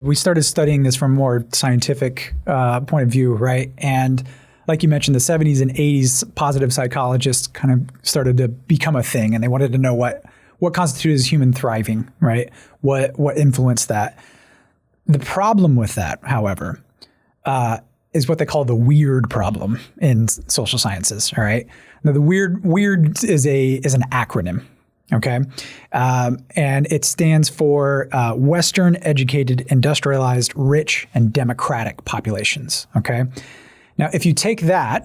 We started studying this from a more scientific point of view, right? And like you mentioned, the 70s and 80s, positive psychologists kind of started to become a thing, and they wanted to know what constitutes human thriving, right? What influenced that. The problem with that, however, is what they call the weird problem in social sciences, all right? Now, the weird is an acronym, okay? And it stands for Western educated, industrialized, rich, and democratic populations, okay? Now, if you take that,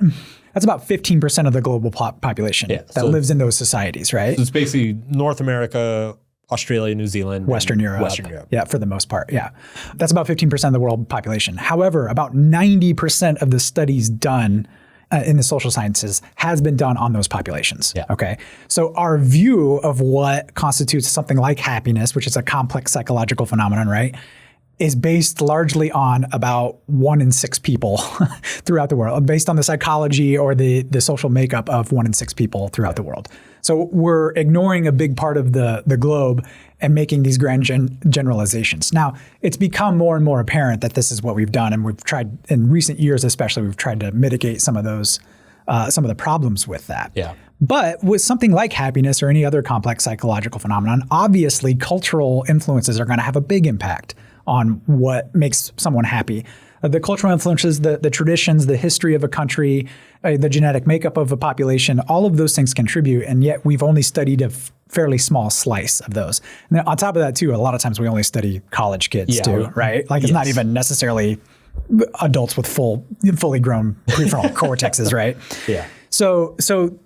that's about 15% of the global population that lives in those societies, right? So it's basically North America, Australia, New Zealand, Western Europe. Yeah, for the most part, yeah. That's about 15% of the world population. However, about 90% of the studies done in the social sciences has been done on those populations, okay? So our view of what constitutes something like happiness, which is a complex psychological phenomenon, right, is based largely on about 1 in 6 people throughout the world, based on the psychology or the social makeup of 1 in 6 people throughout the world. So we're ignoring a big part of the globe and making these grand generalizations. Now, it's become more and more apparent that this is what we've done, and we've tried, in recent years especially, we've tried to mitigate some of those, some of the problems with that. Yeah. But with something like happiness or any other complex psychological phenomenon, obviously cultural influences are going to have a big impact on what makes someone happy. The cultural influences, the traditions, the history of a country, the genetic makeup of a population, all of those things contribute, and yet we've only studied a fairly small slice of those. And then on top of that too, a lot of times we only study college kids too, right? Like it's not even necessarily adults with fully grown prefrontal cortexes, right? Yeah. So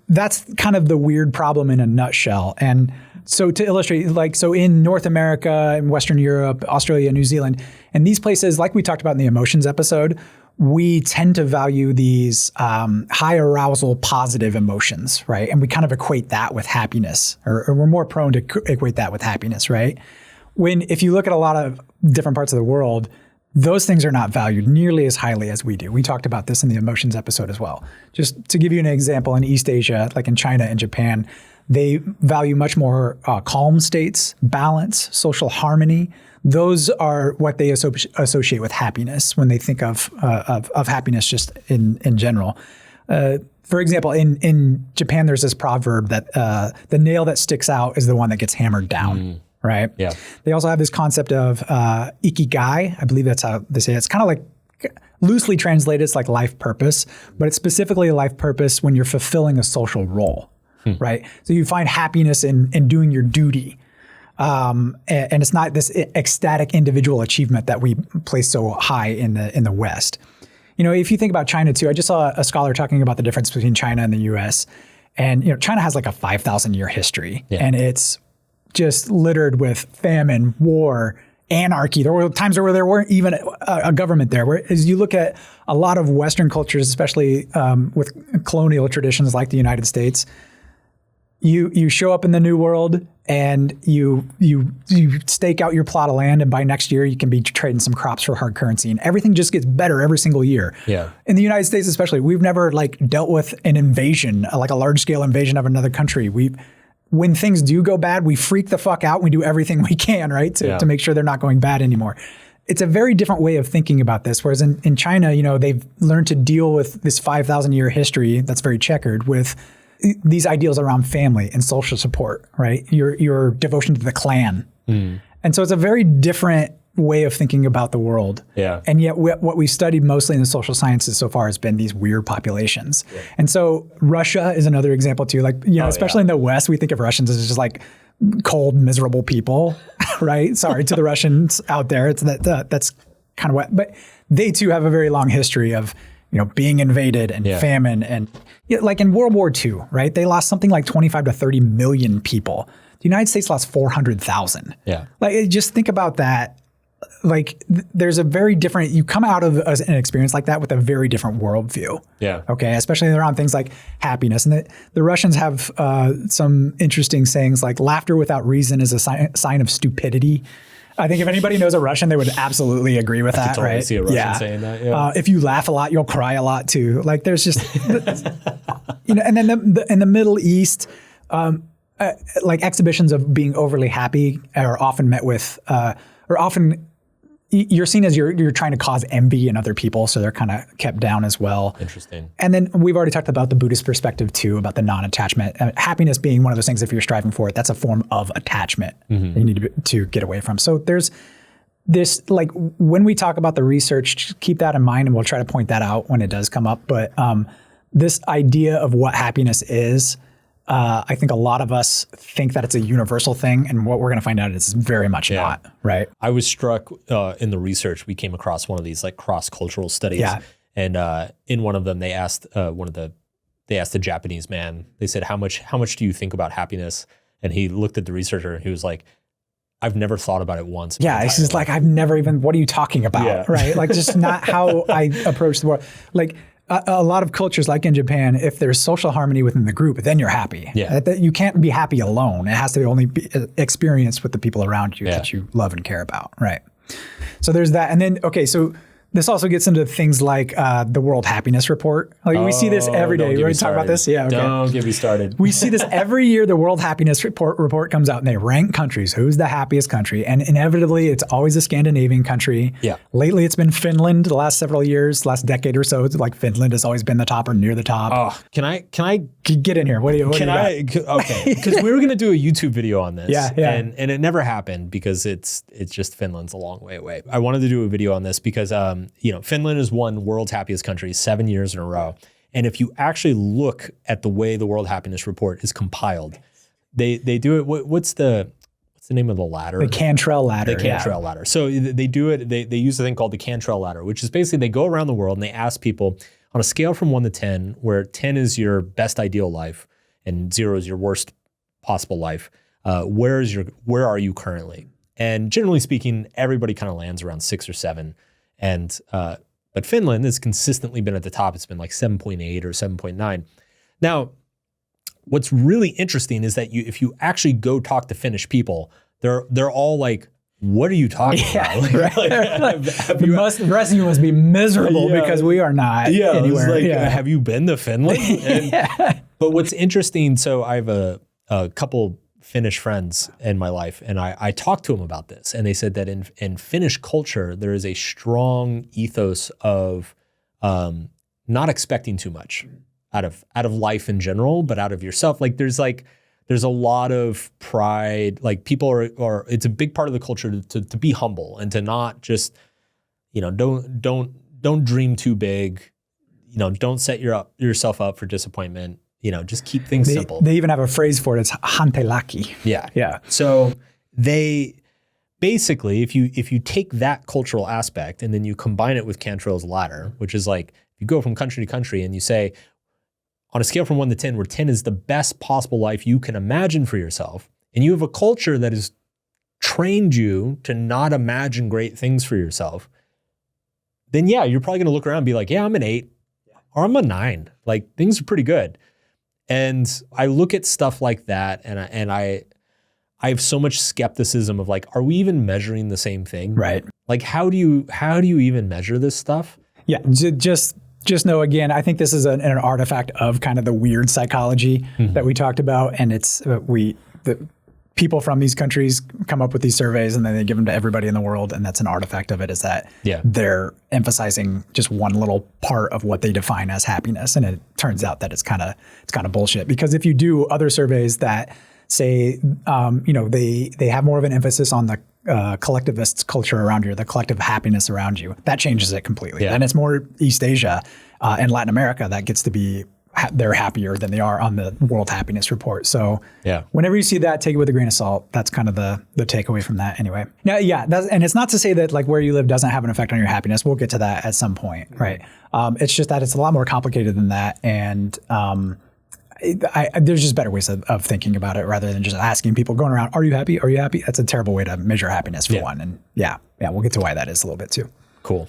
that's kind of the weird problem in a nutshell. And so to illustrate, so in North America, in Western Europe, Australia, New Zealand, and these places, like we talked about in the emotions episode, we tend to value these high arousal, positive emotions, right? And we kind of equate that with happiness, or we're more prone to equate that with happiness, right? If you look at a lot of different parts of the world, those things are not valued nearly as highly as we do. We talked about this in the emotions episode as well. Just to give you an example, in East Asia, like in China and Japan, they value much more calm states, balance, social harmony. Those are what they associate with happiness when they think of happiness just in general. For example, in Japan, there's this proverb that the nail that sticks out is the one that gets hammered down. Right? Yeah. They also have this concept of ikigai. I believe that's how they say it. It's kind of like, loosely translated, it's like life purpose, but it's specifically a life purpose when you're fulfilling a social role, right? So you find happiness in doing your duty. And it's not this ecstatic individual achievement that we place so high in the West. You know, if you think about China too, I just saw a scholar talking about the difference between China and the US. And, you know, China has like a 5,000 year history, and it's just littered with famine, war, anarchy. There were times where there weren't even a government there. Whereas you look at a lot of Western cultures, especially with colonial traditions like the United States, you show up in the New World and you stake out your plot of land, and by next year you can be trading some crops for hard currency, and everything just gets better every single year. Yeah. In the United States especially, we've never dealt with an invasion, like a large scale invasion of another country. When things do go bad, we freak the fuck out. We do everything we can, right, to make sure they're not going bad anymore. It's a very different way of thinking about this. Whereas in China, you know, they've learned to deal with this 5,000 year history that's very checkered with these ideals around family and social support, right? Your devotion to the clan. And so it's a very different way of thinking about the world. Yeah. And yet what we've studied mostly in the social sciences so far has been these weird populations. Yeah. And so Russia is another example too. Like, you know, especially in the West, we think of Russians as just like cold, miserable people, right? Sorry to the Russians out there. It's that's kind of what, but they too have a very long history of, you know, being invaded and famine, and like in World War II, right? They lost something like 25 to 30 million people. The United States lost 400,000. Yeah. Like, just think about that. Like, there's a very different, you come out of an experience like that with a very different worldview. Yeah. Okay. Especially around things like happiness. And the Russians have some interesting sayings like laughter without reason is a sign of stupidity. I think if anybody knows a Russian, they would absolutely agree with that, totally right? See a Russian saying that. Yeah. If you laugh a lot, you'll cry a lot too. Like, there's just, you know, and then in the Middle East, like exhibitions of being overly happy are often met with, or often you're seen as you're trying to cause envy in other people, so they're kind of kept down as well. Interesting. And then we've already talked about the Buddhist perspective too, about the non-attachment. Happiness being one of those things, if you're striving for it, that's a form of attachment that you need to get away from. So there's this, like, when we talk about the research, just keep that in mind, and we'll try to point that out when it does come up. But this idea of what happiness is, I think a lot of us think that it's a universal thing, and what we're going to find out is very much not, right? I was struck in the research, we came across one of these like cross-cultural studies. Yeah. And in one of them, they asked a Japanese man, they said, how much do you think about happiness? And he looked at the researcher and he was like, I've never thought about it once. Yeah, it's just like, I've never even, what are you talking about, right? Like, just not how I approach the world. Like, a lot of cultures, like in Japan, if there's social harmony within the group, then you're happy. Yeah. You can't be happy alone. It has to only be experienced with the people around you that you love and care about, right? So there's that. And then, okay, so this also gets into things like the World Happiness Report. Like, we see this every day. You want to talk about this? Yeah. Okay. Don't get me started. We see this every year. The World Happiness Report comes out, and they rank countries. Who's the happiest country? And inevitably, it's always a Scandinavian country. Yeah. Lately, it's been Finland. The last several years, last decade or so, it's like Finland has always been the top or near the top. Oh, can I get in here? What do you okay, because we were going to do a YouTube video on this. Yeah. And it never happened because it's just Finland's a long way away. I wanted to do a video on this because Finland has won World's Happiest Country 7 years in a row. And if you actually look at the way the World Happiness Report is compiled, they do it. What's the name of the ladder? The Cantrail Ladder. The Cantrail Ladder. So they do it. They use a thing called the Cantrail Ladder, which is basically they go around the world and they ask people on a scale from 1 to 10, where 10 is your best ideal life and 0 is your worst possible life. Where are you currently? And generally speaking, everybody kind of lands around 6 or 7. And but Finland has consistently been at the top. It's been like 7.8 or 7.9. Now, what's really interesting is that if you actually go talk to Finnish people, they're all like, "What are you talking about?" The rest of you must be miserable because we are not anywhere. Like, have you been to Finland? But what's interesting, so I have a couple Finnish friends in my life, and I talked to them about this, and they said that in Finnish culture there is a strong ethos of not expecting too much out of life in general, but out of yourself. Like there's a lot of pride. Like people are it's a big part of the culture to be humble and to not just don't dream too big. Don't set yourself up for disappointment. Just keep things simple. They even have a phrase for it. It's hantelaki. Yeah. So they basically, if you take that cultural aspect and then you combine it with Cantrail's Ladder, which is like, you go from country to country and you say, on a scale from 1 to 10, where 10 is the best possible life you can imagine for yourself, and you have a culture that has trained you to not imagine great things for yourself, then you're probably going to look around and be like, I'm an 8 or I'm a 9. Like, things are pretty good. And I look at stuff like that, and I have so much skepticism of like, are we even measuring the same thing? Right. Like, how do you even measure this stuff? Yeah, just know, again, I think this is an artifact of kind of the weird psychology that we talked about, and it's the people from these countries come up with these surveys and then they give them to everybody in the world, and that's an artifact of it, is that they're emphasizing just one little part of what they define as happiness, and it turns out that it's kind of bullshit. Because if you do other surveys that say they have more of an emphasis on the collectivist culture around you, the collective happiness around you, that changes it completely. And it's more East Asia and Latin America that gets to be they're happier than they are on the World Happiness Report. So whenever you see that, take it with a grain of salt. That's kind of the takeaway from that anyway. Now, and it's not to say that like where you live doesn't have an effect on your happiness. We'll get to that at some point, right? It's just that it's a lot more complicated than that. And there's just better ways of thinking about it rather than just asking people going around, are you happy? Are you happy? That's a terrible way to measure happiness for one. And we'll get to why that is a little bit too. Cool.